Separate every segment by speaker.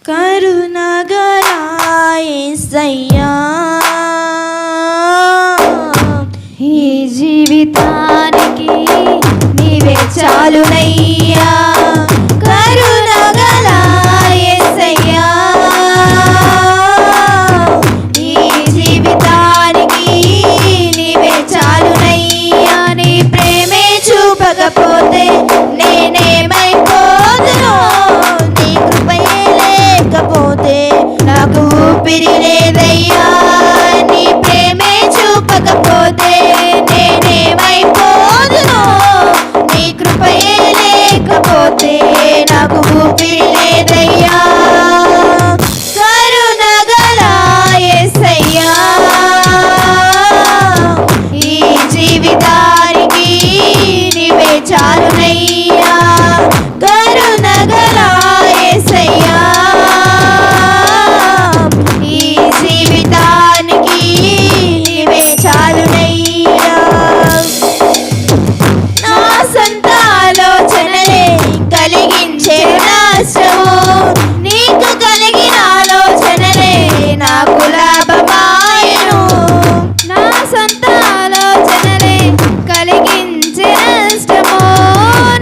Speaker 1: కరుణగల యేసయ్యా ఈ జీవితానికి నీవే చాలునయ్యా కరుణగల యేసయ్యా ఈ జీవితానికి నీవే చాలునయ్యా నీ ప్రేమే చూపకపోతే నేనేమైపోదును నీ కృపయే లేకపోతే నాకు ఊపిరి లేదయ్యా నీ ప్రేమే చూపకపోతే నేనేమైపోదును నీ కృపయే లేకపోతే నాకు ఊపిరి లేదయ్యా కరుణగల యేసయ్యా ఈ జీవితానికి నీవే చాలునయ్యా కరుణగల యేసయ్యా ఈ జీవితానికి నీవే చాలునయ్యా నా సొంత ఆలోచనలే కలిగించే నాశము నీకు కలిగిన ఆలోచనలే నాకు లాభమాయను నా సొంత ఆలోచనలే కలిగించే నష్టము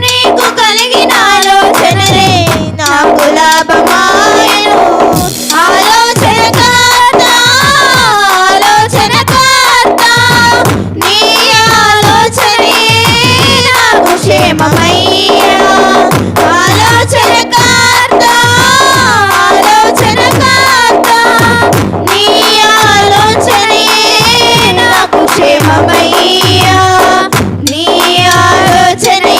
Speaker 1: నీకు కలిగిన ఆలోచనలే నాకు లాభమాయను ఆలోచనకర్త నీ ఆలోచనే నాకు క్షేమమయ్యా ఆలోచనకర్త నీ ఆలోచనే నాకు క్షేమమయ్యా నీ ఆలోచనే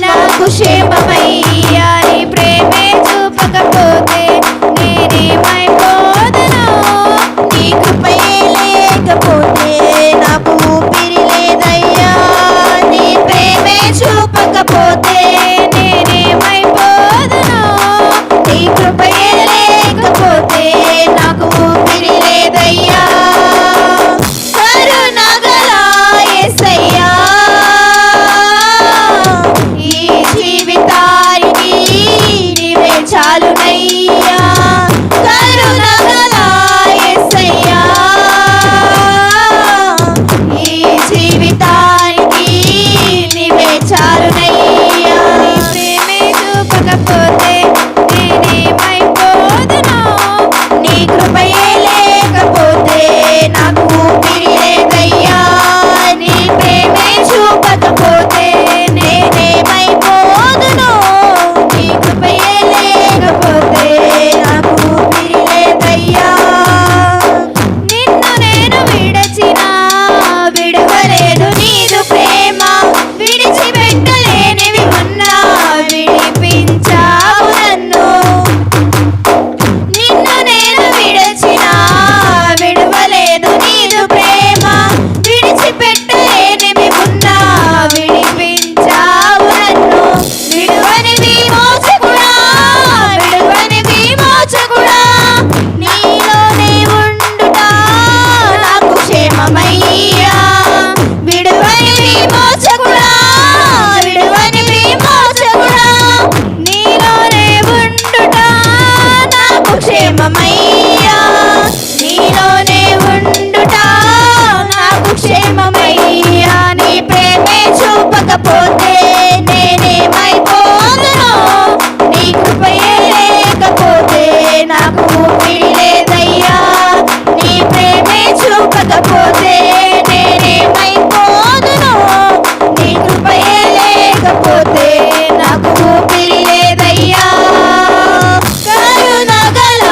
Speaker 1: నాకు క్షేమమయ్యా నీ ప్రేమే చూపకపోతే నేనేమైపోదును నీ కృపయే లేకపోతే నాకు ఊపిరి లేదయ్యా నీ ప్రేమే చూపకపోతే నేనేమైపోదును నీ కృపయే లేకపోతే నాకు ఊపిరి లేదయ్యా కరుణగల యేసయ్యా ఈ జీవితానికి నీవే చాలునయ్యా కరుణగల యేసయ్యా ఈ జీవితానికి నీవే చాలునయ్యా నీ ప్రేమే చూపకపోతే నేనేమైపోదును నీ కృపయే లేకపోతే నాకు ఊపిరి లేదయ్యా నీ ప్రేమే చూపకపోతే నేనేమైపోదును నీ కృపయే లేకపోతే నాకు ఊపిరి లేదయ్యా నిన్ను నేను విడచినా విడవలేదు నీదు ప్రేమ విడిచిపెట్టలేనివి ఉన్నా విడిపించావు నన్ను నిన్ను నేను విడచినా విడవలేదు నీదు ప్రేమ విడిచిపెట్టలేనివి ఉన్నా విడిపించావు నన్ను విడువని విమోచకుడా నీలోనే ఉండుట నాకు క్షేమమయ్యా విడువని విమోచకుడా నీలోనే ఉండుట నాకు క్షేమమయ్యా నీలోనే ఉండుట నాకు క్షేమమయ్యా నీ ప్రేమే చూపకపోతే నేనేమైపోదును నీ కృపయే లేకపోతే నాకు ఊపిరి లేదయ్యా నీ ప్రేమే చూపకపోతే నేనేమైపోదును నీ కృపయే లేకపోతే నాకు ఊపిరి లేదయ్యా కరుణగల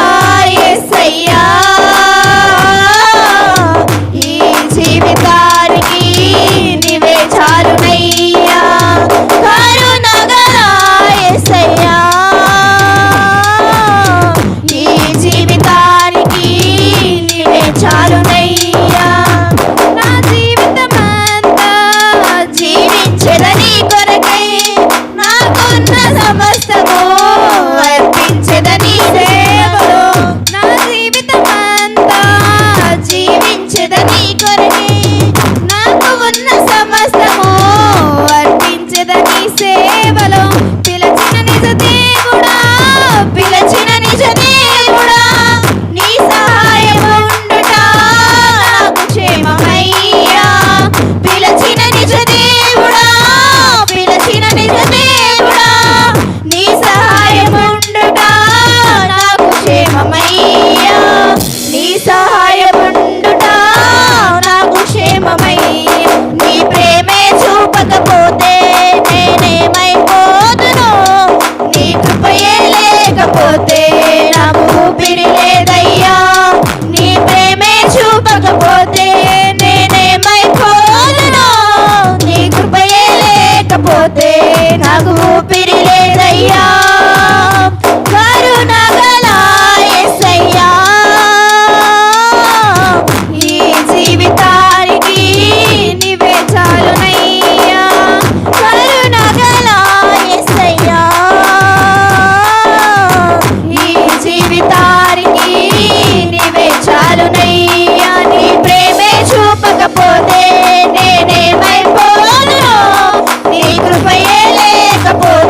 Speaker 1: యేసయ్యా ఈ జీవితానికి నీవే చాలునయ్యా కరుణగల యేసయ్యా ఈ జీవితానికి నీవే చాలునయ్యా నా జీవితమా లేకపోతే నాకు ఊపిరి లేదయ్యా, నీ ప్రేమే చూపకపోతే నేనేమైపోదును, నీ కృపయే లేకపోతే నాకు ఊపిరి లేదయ్యా. కరుణగల యేసయ్యా, ఈ జీవితానికి నీవే చాలునయ్యా. కరుణగల యేసయ్యా, ఈ జీవితానికి నీవే చాలునయ్యా. నీ ప్రేమే చూపకపోతే నేనేమైపోదును, నీ కృపయే లేకపోతే